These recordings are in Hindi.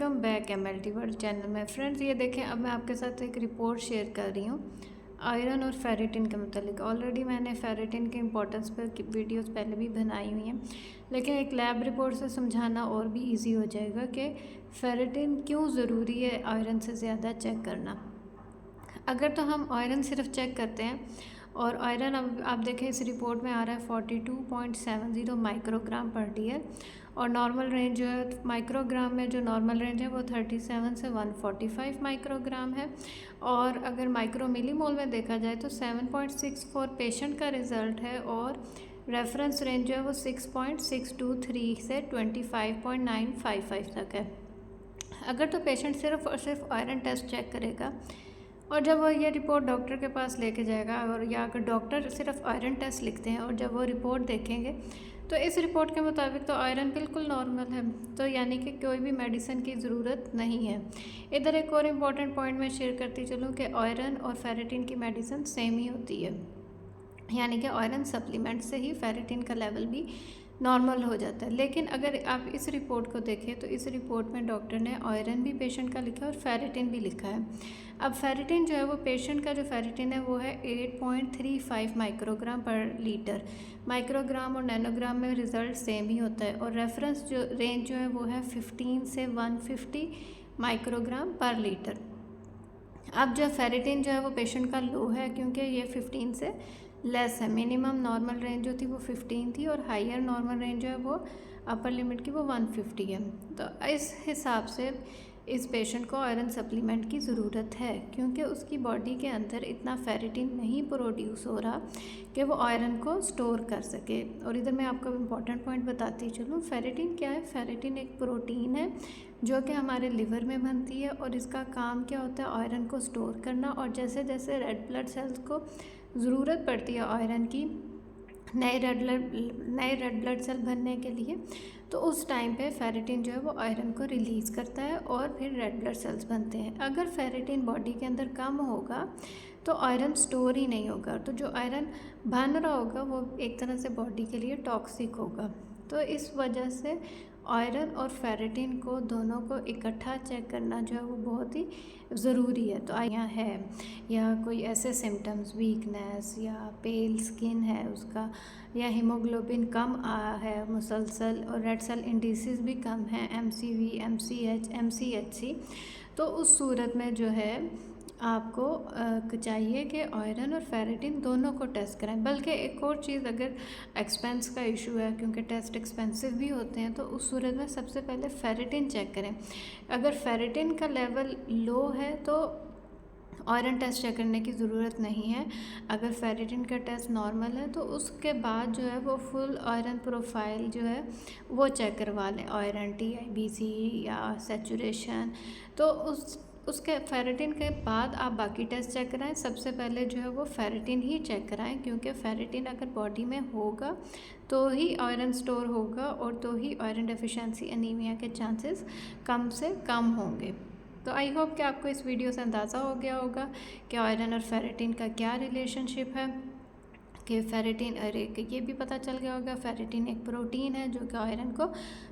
Welcome back MLT world channel में। फ्रेंड्स ये देखें, अब मैं आपके साथ एक रिपोर्ट शेयर कर रही हूँ आयरन और फेरिटिन के मतलब। ऑलरेडी मैंने फेरिटिन के इम्पोर्टेंस पर वीडियोस पहले भी बनाई हुई हैं, लेकिन एक लैब रिपोर्ट से समझाना और भी इजी हो जाएगा कि फेरिटिन क्यों ज़रूरी है आयरन से ज़्यादा चेक करना। अगर तो हम आयरन सिर्फ चेक करते हैं, और आयरन अब आप देखें इस रिपोर्ट में आ रहा है 42.70 माइक्रोग्राम पर डी, और नॉर्मल रेंज जो है माइक्रोग्राम में, जो नॉर्मल रेंज है वो 37 से 145 माइक्रोग्राम है। और अगर माइक्रो मिलीमोल में देखा जाए तो 7.64 पेशेंट का रिज़ल्ट है, और रेफरेंस रेंज जो है वो 6.623 से 25.955 तक है। अगर तो पेशेंट सिर्फ और सिर्फ आयरन टेस्ट चेक करेगा, और जब वो ये रिपोर्ट डॉक्टर के पास लेके जाएगा, और या अगर डॉक्टर सिर्फ आयरन टेस्ट लिखते हैं और जब वो रिपोर्ट देखेंगे तो इस रिपोर्ट के मुताबिक तो आयरन बिल्कुल नॉर्मल है, तो यानी कि कोई भी मेडिसिन की ज़रूरत नहीं है। इधर एक और इम्पॉर्टेंट पॉइंट मैं शेयर करती चलूँ कि आयरन और फेरिटिन की मेडिसिन सेम ही होती है, यानी कि आयरन सप्लीमेंट से ही फेरिटिन का लेवल भी नॉर्मल हो जाता है। लेकिन अगर आप इस रिपोर्ट को देखें तो इस रिपोर्ट में डॉक्टर ने आयरन भी पेशेंट का लिखा है और फेरिटिन भी लिखा है। अब फेरिटिन जो है वो पेशेंट का जो फेरिटिन है वो है 8.35 माइक्रोग्राम पर लीटर। माइक्रोग्राम और नैनोग्राम में रिज़ल्ट सेम ही होता है, और रेफरेंस जो रेंज जो है वो है 15 से 150 माइक्रोग्राम पर लीटर। अब जो फेरिटिन जो है वो पेशेंट का लो है, क्योंकि ये 15 से लेस है। मिनिमम नॉर्मल रेंज जो थी वो 15 थी, और हायर नॉर्मल रेंज जो है वो अपर लिमिट की वो 150 है। तो इस हिसाब से इस पेशेंट को आयरन सप्लीमेंट की ज़रूरत है, क्योंकि उसकी बॉडी के अंदर इतना फेरिटिन नहीं प्रोड्यूस हो रहा कि वो आयरन को स्टोर कर सके। और इधर मैं आपको इम्पॉर्टेंट पॉइंट बताती चलूँ, फेरिटिन क्या है। फेरिटिन एक प्रोटीन है जो कि हमारे लिवर में बनती है, और इसका काम क्या होता है आयरन को स्टोर करना। और जैसे जैसे रेड ब्लड सेल्स को ज़रूरत पड़ती है आयरन की नए रेड ब्लड सेल बनने के लिए, तो उस टाइम पे फेरिटिन जो है वो आयरन को रिलीज़ करता है और फिर रेड ब्लड सेल्स बनते हैं। अगर फेरिटिन बॉडी के अंदर कम होगा तो आयरन स्टोर ही नहीं होगा, तो जो आयरन बन रहा होगा वो एक तरह से बॉडी के लिए टॉक्सिक होगा। तो इस वजह से आयरन और फेरिटिन को दोनों को इकट्ठा चेक करना जो है वो बहुत ही ज़रूरी है। तो यहाँ है या कोई ऐसे सिम्टम्स, वीकनेस या पेल स्किन है उसका, या हीमोग्लोबिन कम है मुसलसल, और रेड सेल इंडिसेस भी कम है, MCV, MCH, MCHC, तो उस सूरत में जो है आपको चाहिए कि आयरन और फेरिटिन दोनों को टेस्ट कराएं। बल्कि एक और चीज़, अगर एक्सपेंस का इशू है, क्योंकि टेस्ट एक्सपेंसिव भी होते हैं, तो उस सूरत में सबसे पहले फेरिटिन चेक करें। अगर फेरिटिन का लेवल लो है तो आयरन टेस्ट चेक करने की ज़रूरत नहीं है। अगर फेरिटिन का टेस्ट नॉर्मल है तो उसके बाद जो है वो फुल आयरन प्रोफाइल जो है वो चेक करवा लें, आयरन TIBC या सेचुरेशन। तो उसके फेरिटिन के बाद आप बाकी टेस्ट चेक कराएं। सबसे पहले जो है वो फेरिटिन ही चेक कराएं, क्योंकि फेरिटिन अगर बॉडी में होगा तो ही आयरन स्टोर होगा, और तो ही आयरन डेफिशिएंसी एनीमिया के चांसेस कम से कम होंगे। तो आई होप कि आपको इस वीडियो से अंदाज़ा हो गया होगा कि आयरन और फेरिटिन का क्या रिलेशनशिप है, कि फेरिटिन, अरे ये भी पता चल गया होगा फेरिटिन एक प्रोटीन है जो कि आयरन को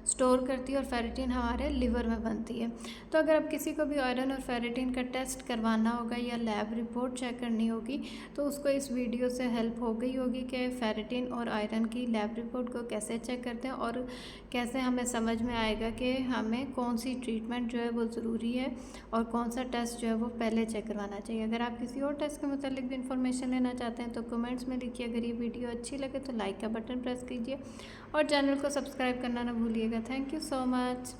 स्टोर करती है, और फेरिटिन हमारे लिवर में बनती है। तो अगर आप किसी को भी आयरन और फेरिटिन का टेस्ट करवाना होगा या लैब रिपोर्ट चेक करनी होगी, तो उसको इस वीडियो से हेल्प हो गई होगी कि फेरिटिन और आयरन की लैब रिपोर्ट को कैसे चेक करते हैं, और कैसे हमें समझ में आएगा कि हमें कौन सी ट्रीटमेंट जो है वो ज़रूरी है, और कौन सा टेस्ट जो है वो पहले चेक करवाना चाहिए। अगर आप किसी और टेस्ट के मतलब भी इन्फॉर्मेशन लेना चाहते हैं तो कमेंट्स में लिखिए। अगर ये वीडियो अच्छी लगे तो लाइक का बटन प्रेस कीजिए, और चैनल को सब्सक्राइब करना ना भूलिएगा। Thank you so much.